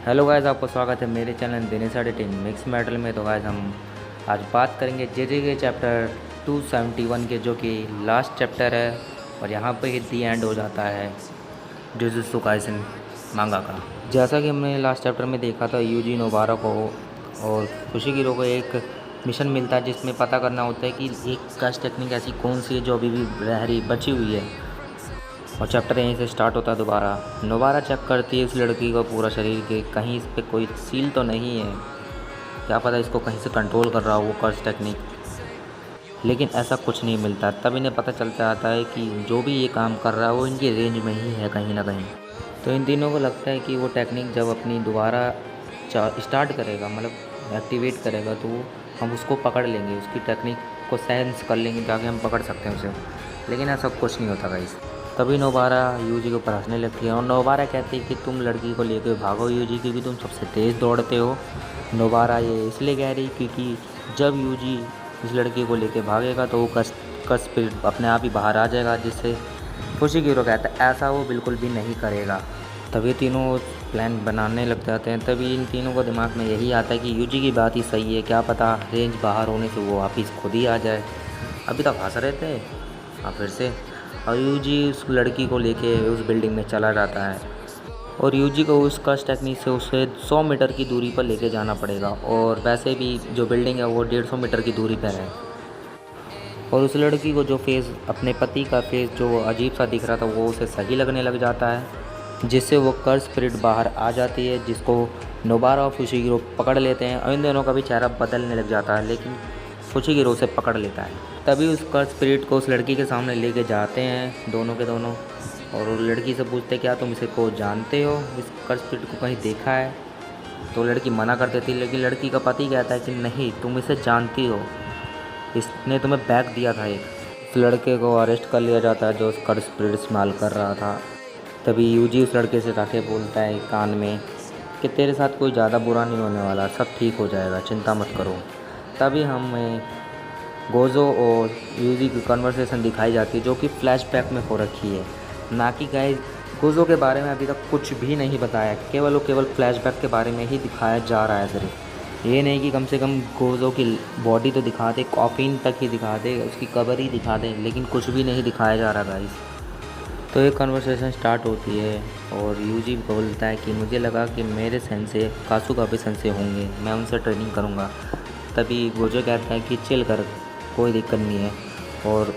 Hello guys, आपको स्वागत है मेरे channel Dinesh editing mix metal में। तो गाइस हम आज बात करेंगे जे के चैप्टर 271 के, जो कि लास्ट चैप्टर है और यहाँ पे ही दी एंड हो जाता है जुजुत्सु काइसेन मांगा का। जैसा कि हमने लास्ट चैप्टर में देखा था, यूजी नोबारा को और फुशिगिरो को एक मिशन मिलता है जिसमें पता करना होता है कि एक कैश टेक्निक ऐसी कौन सी है जो अभी भी रह रही बची हुई है। और चैप्टर यहीं से स्टार्ट होता है। दोबारा चेक करती है उस लड़की को पूरा शरीर के, कहीं इस पे कोई सील तो नहीं है, क्या पता इसको कहीं से कंट्रोल कर रहा हो वो कर्स टेक्निक। लेकिन ऐसा कुछ नहीं मिलता। तब इन्हें पता चलता आता है कि जो भी ये काम कर रहा है वो इनकी रेंज में ही है कहीं ना कहीं। तो इन तीनों को लगता है कि वो टेक्निक जब अपनी दोबारा स्टार्ट करेगा, मतलब एक्टिवेट करेगा, तो हम उसको पकड़ लेंगे, उसकी टेक्निक को सेंस कर लेंगे ताकि हम पकड़ सकते हैं उसे। लेकिन ऐसा कुछ नहीं होता गाइस। तभी नोबारा यूजी के ऊपर हंसने लगती है और नोबारा कहती है कि तुम लड़की को लेकर भागो यूजी, क्योंकि तुम सबसे तेज़ दौड़ते हो। नोबारा ये इसलिए कह रही क्योंकि जब यूजी इस लड़की को लेकर भागेगा तो वो कस स्पिरिट अपने आप ही बाहर आ जाएगा, जिससे फुशिगिरो कहता है ऐसा वो बिल्कुल भी नहीं करेगा। तभी तीनों प्लान बनाने लग जाते हैं। तभी इन तीनों को दिमाग में यही आता है कि यूजी की बात ही सही है, क्या पता रेंज बाहर होने से वो वापिस खुद ही आ जाए। अभी तक हंस रहे थे, हाँ फिर से। और यूजी उस लड़की को लेके उस बिल्डिंग में चला जाता है और यूजी को उस कर्स टेक्निक से उसे 100 मीटर की दूरी पर लेके जाना पड़ेगा। और वैसे भी जो बिल्डिंग है वो 150 मीटर की दूरी पर है। और उस लड़की को जो फेस, अपने पति का फेस जो अजीब सा दिख रहा था, वो उसे सही लगने लग जाता है, जिससे वो कर्स स्पिरिट बाहर आ जाती है, जिसको नोबारा और फुशिगिरो पकड़ लेते हैं। और इन दोनों का भी चेहरा बदलने लग जाता है, लेकिन फुशिगिरो उसे पकड़ लेता है। तभी उस कर्स स्पिरिट को उस लड़की के सामने लेके जाते हैं दोनों के दोनों, और उस लड़की से पूछते क्या तुम इसे को जानते हो, इस कर्स स्पिरिट को कहीं देखा है? तो लड़की मना कर देती है, लेकिन लड़की का पति कहता है कि नहीं, तुम इसे जानती हो, इसने तुम्हें बैग दिया था एक। उस लड़के को अरेस्ट कर लिया जाता है जो उस कर्स स्पिरिट इस्तेमाल कर रहा था। तभी यूजी उस लड़के से जाके बोलता है कान में कि तेरे साथ कोई ज़्यादा बुरा नहीं होने वाला, सब ठीक हो जाएगा, चिंता मत करो। तभी हमें गोजो और यूजी की कन्वर्सेशन दिखाई जाती है, जो कि फ्लैशबैक में हो रखी है, ना कि गाइस गोजो के बारे में अभी तक कुछ भी नहीं बताया, केवल फ्लैशबैक के बारे में ही दिखाया जा रहा है। सिर्फ ये नहीं कि कम से कम गोजो की बॉडी तो दिखा दे, कॉफिन तक ही दिखा दे, उसकी कबर ही दिखा दे, लेकिन कुछ भी नहीं दिखाया जा रहा गाइस। तो एक कन्वर्सेशन स्टार्ट होती है और यूजी बोलता है कि मुझे लगा कि मेरे सेंसे कासुगा भी सेंसे होंगे, मैं उनसे ट्रेनिंग करूँगा। तभी गोजो कहता है कि चिल कर, कोई दिक्कत नहीं है। और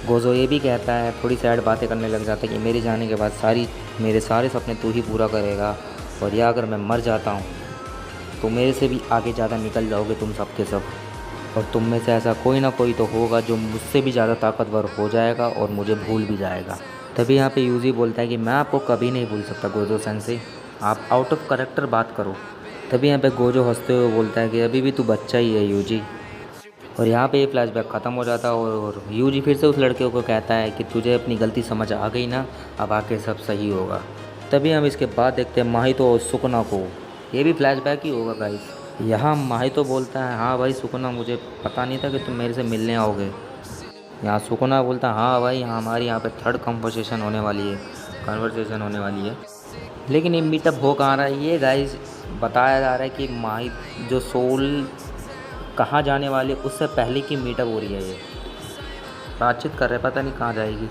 गोजो ये भी कहता है, थोड़ी सैड बातें करने लग जाता है कि मेरे जाने के बाद मेरे सारे सपने तू ही पूरा करेगा, और या अगर मैं मर जाता हूँ तो मेरे से भी आगे ज़्यादा निकल जाओगे तुम सब के सब, और तुम में से ऐसा कोई ना कोई तो होगा जो मुझसे भी ज़्यादा ताकतवर हो जाएगा और मुझे भूल भी जाएगा। तभी यहाँ पे यूजी बोलता है कि मैं आपको कभी नहीं भूल सकता गोजो सेंसे, आप आउट ऑफ कैरेक्टर बात करो। तभी यहाँ पे गोजो हंसते हुए बोलता है कि अभी भी तू बच्चा ही है यूजी। और यहाँ पे ये फ्लैशबैक ख़त्म हो जाता है और यूजी फिर से उस लड़के को कहता है कि तुझे अपनी गलती समझ आ गई ना, अब आके सब सही होगा। तभी हम इसके बाद देखते हैं माहितो और सुकुना को। ये भी फ्लैशबैक ही होगा गाइस। यहाँ माहितो बोलता है हाँ भाई सुकुना, मुझे पता नहीं था कि तुम मेरे से मिलने आओगे। यहाँ सुकुना बोलता है हाँ भाई, हमारी यहाँ पे थर्ड कन्वर्सेशन होने वाली है। लेकिन ये मीटअप हो कहाँ रहा है, ये गाइस बताया जा रहा है कि जो सोल कहाँ जाने वाली है उससे पहले की मीटअप हो रही है। ये बातचीत कर रहे, पता नहीं कहाँ जाएगी।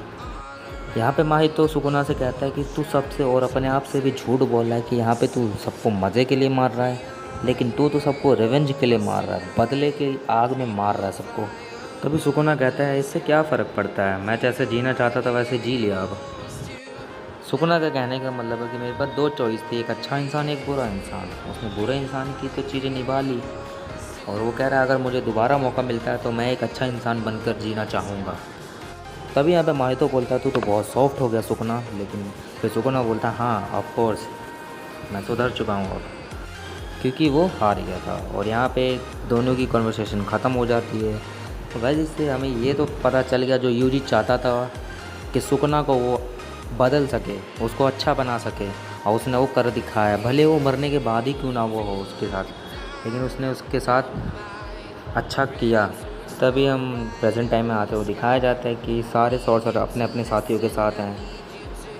यहाँ पे माहितो सुकुना से कहता है कि तू सबसे और अपने आप से भी झूठ बोल रहा है कि यहाँ पे तू सबको मज़े के लिए मार रहा है, लेकिन तू तो सबको रिवेंज के लिए मार रहा है, बदले के आग में मार रहा है सबको। तभी सुकुना कहता है इससे क्या फ़र्क पड़ता है, मैं जैसे जीना चाहता था वैसे जी लिया। अब सुकुना का कहने का मतलब है कि मेरे पास दो चॉइस थी, एक अच्छा इंसान एक बुरा इंसान, उसने बुरे इंसान की तो चीज़ें निभा ली, और वो कह रहा है अगर मुझे दोबारा मौका मिलता है तो मैं एक अच्छा इंसान बनकर जीना चाहूँगा। तभी यहाँ पे माहितो बोलता है तू तो बहुत सॉफ्ट हो गया सुकुना, लेकिन फिर सुकुना बोलता है हाँ ऑफ कोर्स मैं सुधर चुका हूँ अब, क्योंकि वो हार गया था। और यहाँ पे दोनों की कन्वर्सेशन ख़त्म हो जाती है। तो वैसे इससे हमें ये तो पता चल गया जो यूजी चाहता था कि सुकुना को वो बदल सके, उसको अच्छा बना सके, और उसने वो कर दिखाया, भले वो मरने के बाद ही क्यों ना वो हो उसके साथ, लेकिन उसने उसके साथ अच्छा किया। तभी हम प्रेजेंट टाइम में आते हुए दिखाया जाता है कि सारे सॉर्सर अपने अपने साथियों के साथ हैं,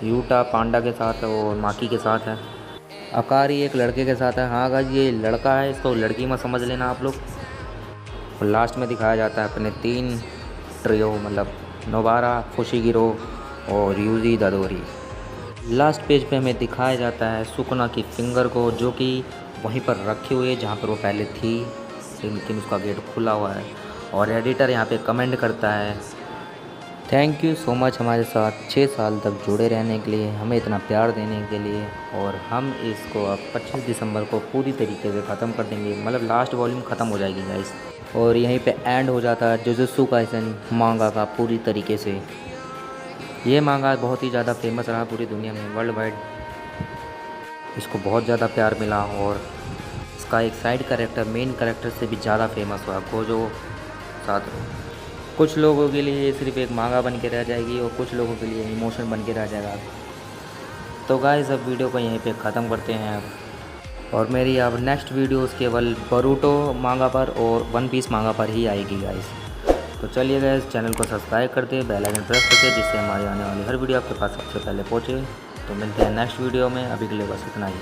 यूटा पांडा के साथ है और माकी के साथ है। अकारी एक लड़के के साथ है। हाँ गाइस ये लड़का है, इसको लड़की मत समझ लेना आप लोग। और लास्ट में दिखाया जाता है अपने 3 ट्रियो, मतलब नोबारा, फुशिगिरो और यूजी ददोरी। लास्ट पेज पे हमें दिखाया जाता है सुकुना की फिंगर को, जो कि वहीं पर रखी हुई है जहाँ पर वो पहले थी, लेकिन उसका गेट खुला हुआ है। और एडिटर यहाँ पे कमेंट करता है, थैंक यू सो मच हमारे साथ 6 साल तक जुड़े रहने के लिए, हमें इतना प्यार देने के लिए। और हम इसको अब 25 दिसंबर को पूरी तरीके से ख़त्म कर देंगे, मतलब लास्ट वॉल्यूम ख़त्म हो जाएगी गाइस। और यहीं पे एंड हो जाता है जुजुत्सु काइसेन मांगा का पूरी तरीके से। ये मांगा बहुत ही ज़्यादा फेमस रहा पूरी दुनिया में, वर्ल्ड वाइड इसको बहुत ज़्यादा प्यार मिला। और इसका एक साइड कैरेक्टर मेन कैरेक्टर से भी ज़्यादा फेमस हुआ, गोजो सातोरू। कुछ लोगों के लिए ये सिर्फ एक मांगा बन के रह जाएगी और कुछ लोगों के लिए इमोशन बन के रह जाएगा। तो गाइस अब वीडियो को यहीं पे ख़त्म करते हैं और मेरी अब नेक्स्ट वीडियोस केवल बरूटो मांगा पर और वन पीस मांगा पर ही आएगी गाइस। तो चलिए गाइस चैनल को सब्सक्राइब कर दे, बेल आइकन प्रेस करके, जिससे हमारी आने वाली हर वीडियो आपके पास सबसे पहले पहुँचे। तो मिलते हैं नेक्स्ट वीडियो में, अभी के लिए बस इतना ही।